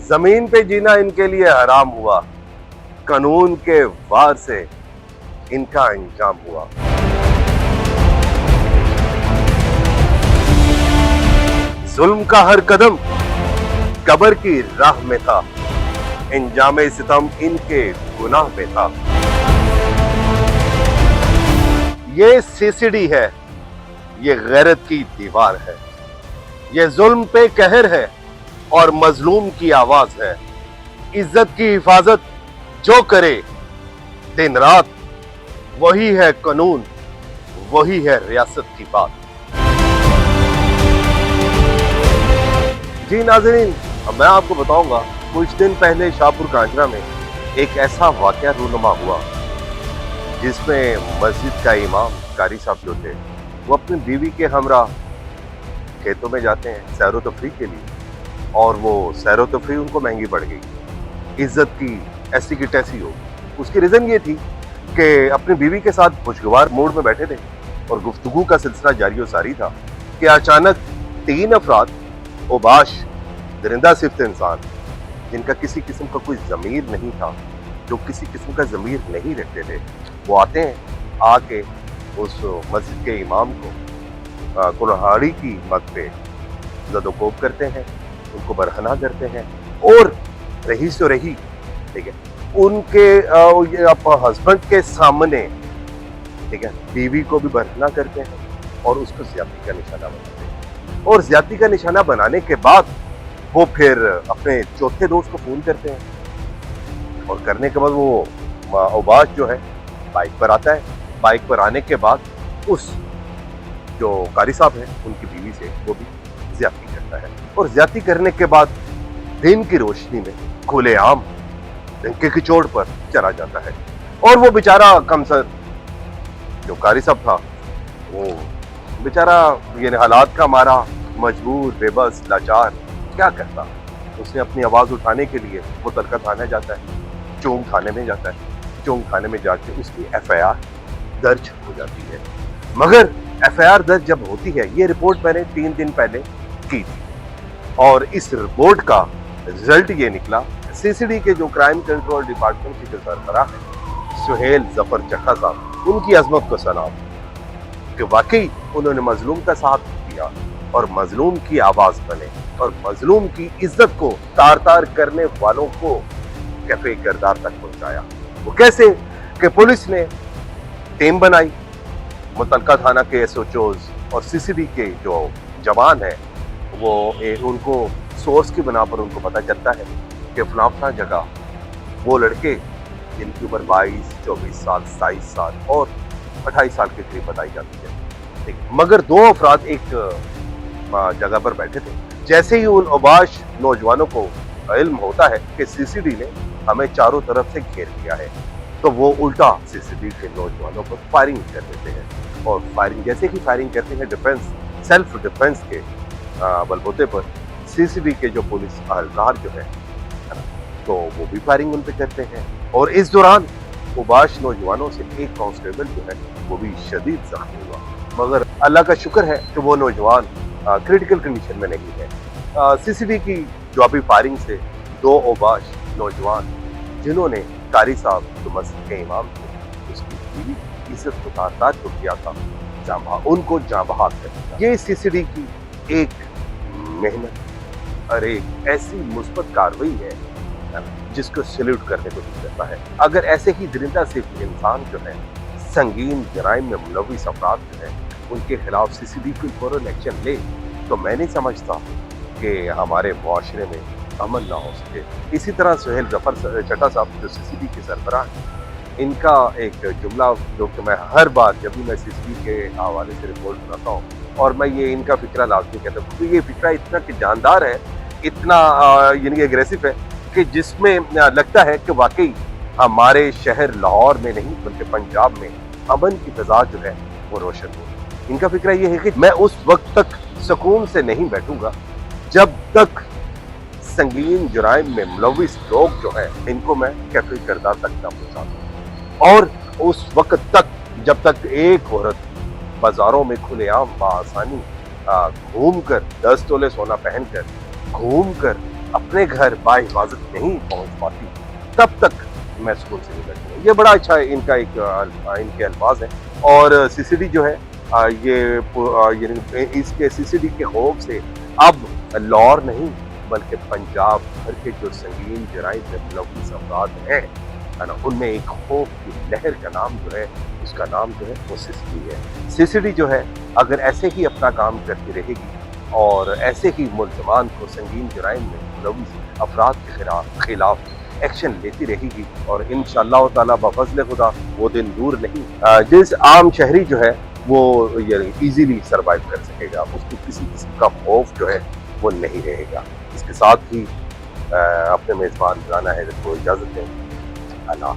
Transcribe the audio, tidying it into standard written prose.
जमीन पे जीना इनके लिए हराम हुआ, कानून के वार से इनका अंजाम हुआ। जुल्म का हर कदम कब्र की राह में था, इंजामे सितम इनके गुनाह में था। ये सीसीडी है, ये गैरत की दीवार है, ये जुल्म पे कहर है और मजलूम की आवाज है। इज्जत की हिफाजत जो करे दिन रात, वही है कानून, वही है रियासत की बात। जी नाज़रीन, मैं आपको बताऊंगा कुछ दिन पहले शाहपुर कांजरा में एक ऐसा वाकया रूनुमा हुआ जिसमें मस्जिद का इमाम कारी साहब जो थे वो अपनी बीवी के हमरा खेतों में जाते हैं सैरो तफरी के लिए, और वो सैरो तफरी उनको महंगी पड़ गई। इज्जत की ऐसी की तैसी हो। उसकी रीज़न ये थी कि अपनी बीवी के साथ खुशगवार मूड में बैठे थे और गुफ्तगू का सिलसिला जारी और सारी था कि अचानक 3 अफराद ओबाश दरिंदा सिफ्त इंसान जिनका किसी किस्म का कोई ज़मीर नहीं था, जो किसी किस्म का ज़मीर नहीं रखते थे, वो आते हैं, आके उस मस्जिद के इमाम को कुल्हाड़ी की मत पे ज़दोकोब करते हैं, उनको बरहना करते हैं और रही सो रही, ठीक है, उनके हस्बैंड के सामने, ठीक है, बीवी को भी बरहना करते हैं और उसको ज़्यादती का निशाना बनाते हैं। और ज़्यादती का निशाना बनाने के बाद वो फिर अपने चौथे दोस्त को फ़ोन करते हैं और करने के बाद वो ओबाश जो है बाइक पर आता है। बाइक पर आने के बाद उस जो कारी साहब हैं उनकी बीवी से वो भी ज़्यादती करता है और ज़्यादती करने के बाद दिन की रोशनी में खुलेआम डंके की चोट पर चला जाता है। और वो बेचारा कमसर जो कारी साहब था, वो बेचारा ये हालात का मारा मजबूर, बेबस, लाचार क्या करता। उसने अपनी आवाज़ उठाने के लिए मुतलका थाने जाता है, चोंग थाने में जाता है। चोंग थाने में जाके उसकी FIR दर्ज हो जाती है। मगर FIR दर्ज जब होती है, ये रिपोर्ट मैंने 3 दिन पहले की थी और इस रिपोर्ट का रिजल्ट ये निकला, CCD के जो क्राइम कंट्रोल डिपार्टमेंट के जो सरबराह हैं सुहेल जफर चट्टा साहब, उनकी अजमत को सलाम कि वाकई उन्होंने मजलूम का साथ दिया और मजलूम की आवाज़ बने और मजलूम की इज्जत को तार तार करने वालों को कैफे किरदार तक पहुंचाया। वो कैसे कि पुलिस ने टीम बनाई, मुतलका थाना के SHOs और CCD के जो जवान हैं वो उनको सोर्स की बना पर उनको पता चलता है कि फलां जगह वो लड़के जिनकी उम्र 22, 24 साल, 27 साल और 28 साल के करीब बताई जाती है, ठीक, मगर 2 अफराद एक जगह पर बैठे थे। जैसे ही उन अबाश नौजवानों को इल्म होता है कि CCD ने हमें चारों तरफ से घेर लिया है, तो वो उल्टा CCD के नौजवानों पर फायरिंग कर देते हैं और फायरिंग जैसे ही फायरिंग करते हैं डिफेंस, सेल्फ डिफेंस के बलबूते पर CCD के जो पुलिस अहलकार जो है तो वो भी फायरिंग उन पे करते हैं। और इस दौरान उबाश नौजवानों से एक कांस्टेबल जो है वो भी शदीद जख्मी हुआ, मगर अल्लाह का शुक्र है कि वो नौजवान क्रिटिकल कंडीशन में नहीं है। CCD की जवाबी फायरिंग से 2 उबाश नौजवान जिन्होंने कारी साहब जो मस्जिद के इमाम थे उसकी बीवी की इज्जत को तार-तार जो किया था, उनको जाँ बहाल कर दिया। ये CCD की एक मेहनत और एक ऐसी मुस्बत कार्रवाई है जिसको सैल्यूट करने को दिल करता है। अगर ऐसे ही दरिंदा सिर्फ इंसान जो है संगीन जराइम में मुलविस अफराद जो है उनके खिलाफ CCD कोई फौरन एक्शन ले तो मैं नहीं समझता कि हमारे मुआशरे में अमन ना हो सके। इसी तरह सुहेल जफर चट्टा साहब जो CCD के सरबराह हैं, इनका एक जुमला जो कि मैं हर बार जब भी मैं CCD के हवाले से रिपोर्ट बनाता हूँ और मैं ये इनका फिक्रा लाजमी कहता हूँ क्योंकि ये फिक्रा इतना कि जानदार है, इतना यानी एग्रेसिव है कि जिसमें लगता है कि वाकई हमारे शहर लाहौर में नहीं बल्कि पंजाब में अमन की फिजा जो है वो रोशन हो। इनका फिक्रा ये है कि मैं उस वक्त तक सुकून से नहीं बैठूंगा जब तक संगीन जुराइम में मुलविस लोग जो है इनको मैं कैफे किरदार तक न पहुंचा दूं, और उस वक्त तक जब तक एक औरत बाजारों में खुलेआम बासानी घूम कर 10 तोले सोना पहनकर घूम कर अपने घर बाहिफाजत नहीं पहुंच पाती, तब तक मैं स्कूल से निकलती हूँ। ये बड़ा अच्छा इनका एक इनके अल्फाज है। और सीसीडी जो है इसके सीसीडी के खौफ से अब लाहौर नहीं बल्कि पंजाब भर के जो संगीन जराइम में मुलव्वस अफराद हैं, है ना, उनमें एक खौफ की लहर का नाम जो है, उसका नाम जो है वो सीसीडी है। सीसीडी जो है अगर ऐसे ही अपना काम करती रहेगी और ऐसे ही मुल्ज़मान को संगीन जराइम में मुलव्वस अफराद के खिलाफ एक्शन लेती रहेगी और इंशाअल्लाह ताला बफज़ल खुदा वो दिन दूर नहीं जिस आम शहरी जो है वो इजीली सरवाइव कर सकेगा, उसको किसी किस्म का खौफ जो है वो नहीं रहेगा। इसके साथ ही अपने मेज़बान राना हैदर को इजाज़त दें। अल्लाह।